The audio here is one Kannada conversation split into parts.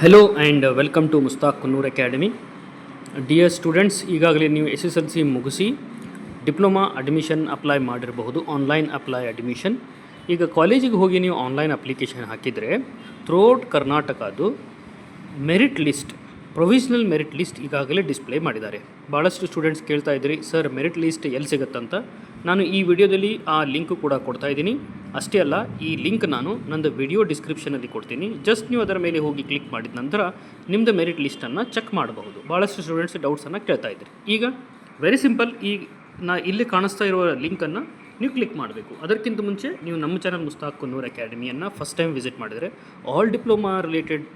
Hello and welcome to Mushtaq Kunnur academy. Dear students, ಈಗಾಗಲೇ ನೀವು SSLC ಮುಗಿಸಿ ಡಿಪ್ಲೊಮಾ ಅಡ್ಮಿಷನ್ ಅಪ್ಲೈ ಮಾಡಿರಬಹುದು, ಆನ್ಲೈನ್ ಅಪ್ಲೈ ಅಡ್ಮಿಷನ್. ಈಗ ಕಾಲೇಜಿಗೆ ಹೋಗಿ ನೀವು ಆನ್ಲೈನ್ ಅಪ್ಲಿಕೇಶನ್ ಹಾಕಿದರೆ ಥ್ರೂಔಟ್ ಕರ್ನಾಟಕದ್ದು merit list, provisional merit list ಈಗಾಗಲೇ ಡಿಸ್ಪ್ಲೇ ಮಾಡಿದ್ದಾರೆ. ಭಾಳಷ್ಟು ಸ್ಟೂಡೆಂಟ್ಸ್ ಕೇಳ್ತಾ ಇದ್ರಿ, ಸರ್ ಮೆರಿಟ್ ಲಿಸ್ಟ್ ಎಲ್ಲಿ ಸಿಗುತ್ತಂತ. ನಾನು ಈ ವಿಡಿಯೋದಲ್ಲಿ ಆ ಲಿಂಕ್ ಕೂಡ ಕೊಡ್ತಾ ಇದ್ದೀನಿ. ಅಷ್ಟೇ ಅಲ್ಲ, ಈ ಲಿಂಕ್ ನಾನು ನಂದು ವಿಡಿಯೋ ಡಿಸ್ಕ್ರಿಪ್ಷನಲ್ಲಿ ಕೊಡ್ತೀನಿ. ಜಸ್ಟ್ ನೀವು ಅದರ ಮೇಲೆ ಹೋಗಿ ಕ್ಲಿಕ್ ಮಾಡಿದ ನಂತರ ನಿಮ್ಮದು ಮೆರಿಟ್ ಲಿಸ್ಟನ್ನು ಚೆಕ್ ಮಾಡಬಹುದು. ಭಾಳಷ್ಟು ಸ್ಟೂಡೆಂಟ್ಸ್ ಡೌಟ್ಸನ್ನು ಕೇಳ್ತಾ ಇದ್ರಿ. ಈಗ ವೆರಿ ಸಿಂಪಲ್, ಇಲ್ಲಿ ಕಾಣಿಸ್ತಾ ಇರುವ ಲಿಂಕನ್ನು ನೀವು ಕ್ಲಿಕ್ ಮಾಡಬೇಕು. ಅದಕ್ಕಿಂತ ಮುಂಚೆ ನೀವು ನಮ್ಮ ಚಾನಲ್ ಮುಸ್ತಾಕ್ ಕುನ್ನೂರ್ ಅಕಾಡೆಮಿಯನ್ನು ಫಸ್ಟ್ ಟೈಮ್ ವಿಸಿಟ್ ಮಾಡಿದರೆ ಆಲ್ ಡಿಪ್ಲೊಮಾ ರಿಲೇಟೆಡ್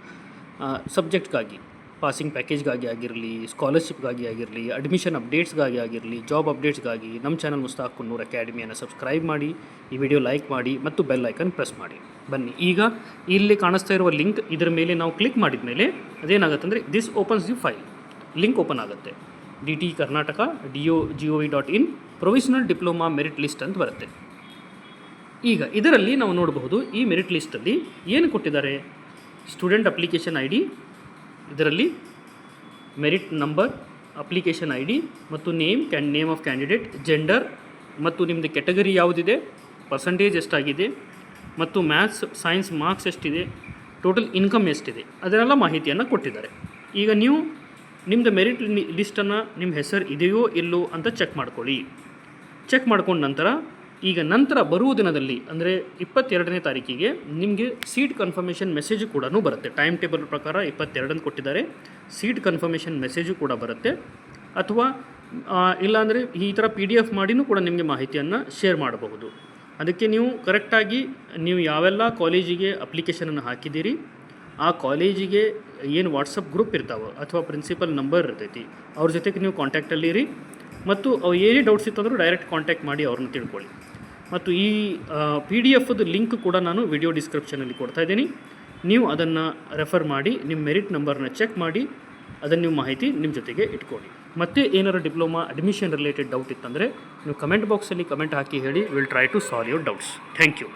ಸಬ್ಜೆಕ್ಟ್ಗಾಗಿ, ಪಾಸಿಂಗ್ ಪ್ಯಾಕೇಜ್ಗಾಗಿ ಆಗಿರಲಿ, ಸ್ಕಾಲರ್ಶಿಪ್ಗಾಗಿ ಆಗಿರಲಿ, ಅಡ್ಮಿಷನ್ ಅಪ್ಡೇಟ್ಸ್ಗಾಗಿ ಆಗಿರಲಿ, ಜಾಬ್ ಅಪ್ಡೇಟ್ಸ್ಗಾಗಿ ನಮ್ಮ ಚಾನಲ್ ಮುಸ್ತಾಕ್ ಕುನ್ನೂರ್ ಅಕಾಡೆಮಿಯನ್ನು ಸಬ್ಸ್ಕ್ರೈಬ್ ಮಾಡಿ, ಈ ವಿಡಿಯೋ ಲೈಕ್ ಮಾಡಿ ಮತ್ತು ಬೆಲ್ ಐಕನ್ ಪ್ರೆಸ್ ಮಾಡಿ. ಬನ್ನಿ, ಈಗ ಇಲ್ಲಿ ಕಾಣಿಸ್ತಾ ಇರುವ ಲಿಂಕ್, ಇದರ ಮೇಲೆ ನಾವು ಕ್ಲಿಕ್ ಮಾಡಿದ ಮೇಲೆ ಅದೇನಾಗುತ್ತೆ ಅಂದರೆ this opens the file. Link open ಆಗುತ್ತೆ. DT Karnataka .gov.in provisional diploma merit list ಅಂತ ಬರುತ್ತೆ. ಈಗ ಇದರಲ್ಲಿ ನಾವು ನೋಡಬಹುದು, ಈ ಮೆರಿಟ್ ಲಿಸ್ಟಲ್ಲಿ ಏನು ಕೊಟ್ಟಿದ್ದಾರೆ. ಸ್ಟೂಡೆಂಟ್ ಅಪ್ಲಿಕೇಶನ್ ID, ಇದರಲ್ಲಿ ಮೆರಿಟ್ ನಂಬರ್, ಅಪ್ಲಿಕೇಶನ್ ID ಮತ್ತು ನೇಮ್ ಆಫ್ ಕ್ಯಾಂಡಿಡೇಟ್, ಜೆಂಡರ್ ಮತ್ತು ನಿಮ್ಮದು ಕೆಟಗರಿ ಯಾವುದಿದೆ, ಪರ್ಸಂಟೇಜ್ ಎಷ್ಟಾಗಿದೆ ಮತ್ತು ಮ್ಯಾಥ್ಸ್ ಸೈನ್ಸ್ ಮಾರ್ಕ್ಸ್ ಎಷ್ಟಿದೆ, ಟೋಟಲ್ ಇನ್ಕಮ್ ಎಷ್ಟಿದೆ, ಅದನ್ನೆಲ್ಲ ಮಾಹಿತಿಯನ್ನು ಕೊಟ್ಟಿದ್ದಾರೆ. ಈಗ ನೀವು ನಿಮ್ಮದು ಮೆರಿಟ್ ಲಿಸ್ಟನ್ನು ನಿಮ್ಮ ಹೆಸರು ಇದೆಯೋ ಇಲ್ಲೋ ಅಂತ ಚೆಕ್ ಮಾಡ್ಕೊಳ್ಳಿ. ಚೆಕ್ ಮಾಡ್ಕೊಂಡ ನಂತರ ಬರುವ ದಿನದಲ್ಲಿ ಅಂದರೆ 22ನೇ ತಾರೀಕಿಗೆ ನಿಮಗೆ ಸೀಟ್ ಕನ್ಫರ್ಮೇಷನ್ ಮೆಸೇಜು ಕೂಡ ಬರುತ್ತೆ. ಟೈಮ್ ಟೇಬಲ್ ಪ್ರಕಾರ 22 ಕೊಟ್ಟಿದ್ದಾರೆ. ಸೀಟ್ ಕನ್ಫರ್ಮೇಷನ್ ಮೆಸೇಜು ಕೂಡ ಬರುತ್ತೆ. ಅಥವಾ ಇಲ್ಲಾಂದರೆ ಈ ಥರ PDF ಮಾಡಿನೂ ಕೂಡ ನಿಮಗೆ ಮಾಹಿತಿಯನ್ನು ಶೇರ್ ಮಾಡಬಹುದು. ಅದಕ್ಕೆ ನೀವು ಕರೆಕ್ಟಾಗಿ ನೀವು ಯಾವೆಲ್ಲ ಕಾಲೇಜಿಗೆ ಅಪ್ಲಿಕೇಶನನ್ನು ಹಾಕಿದ್ದೀರಿ, ಆ ಕಾಲೇಜಿಗೆ ಏನು ವಾಟ್ಸಪ್ ಗ್ರೂಪ್ ಇರ್ತಾವೆ ಅಥವಾ ಪ್ರಿನ್ಸಿಪಲ್ ನಂಬರ್ ಇರ್ತೈತಿ, ಅವ್ರ ಜೊತೆಗೆ ನೀವು ಕಾಂಟ್ಯಾಕ್ಟಲ್ಲಿರಿ. ಮತ್ತು ಅವು ಏನೇ ಡೌಟ್ಸ್ ಇತ್ತಂದ್ರೂ ಡೈರೆಕ್ಟ್ ಕಾಂಟ್ಯಾಕ್ಟ್ ಮಾಡಿ ಅವ್ರನ್ನ ತಿಳ್ಕೊಳ್ಳಿ. ಮತ್ತು ಈ PDF ಲಿಂಕ್ ಕೂಡ ನಾನು ವಿಡಿಯೋ ಡಿಸ್ಕ್ರಿಪ್ಷನಲ್ಲಿ ಕೊಡ್ತಾ ಇದ್ದೀನಿ. ನೀವು ಅದನ್ನು ರೆಫರ್ ಮಾಡಿ ನಿಮ್ಮ ಮೆರಿಟ್ ನಂಬರ್ನ ಚೆಕ್ ಮಾಡಿ ಅದನ್ನು ನೀವು ಮಾಹಿತಿ ನಿಮ್ಮ ಜೊತೆಗೆ ಇಟ್ಕೊಳ್ಳಿ. ಮತ್ತು ಏನಾರು ಡಿಪ್ಲೊಮಾ ಅಡ್ಮಿಷನ್ ರಿಲೇಟೆಡ್ ಡೌಟ್ ಇತ್ತಂದರೆ ನೀವು ಕಮೆಂಟ್ ಬಾಕ್ಸಲ್ಲಿ ಕಮೆಂಟ್ ಹಾಕಿ ಹೇಳಿ. Will try to solve your doubts. Thank you.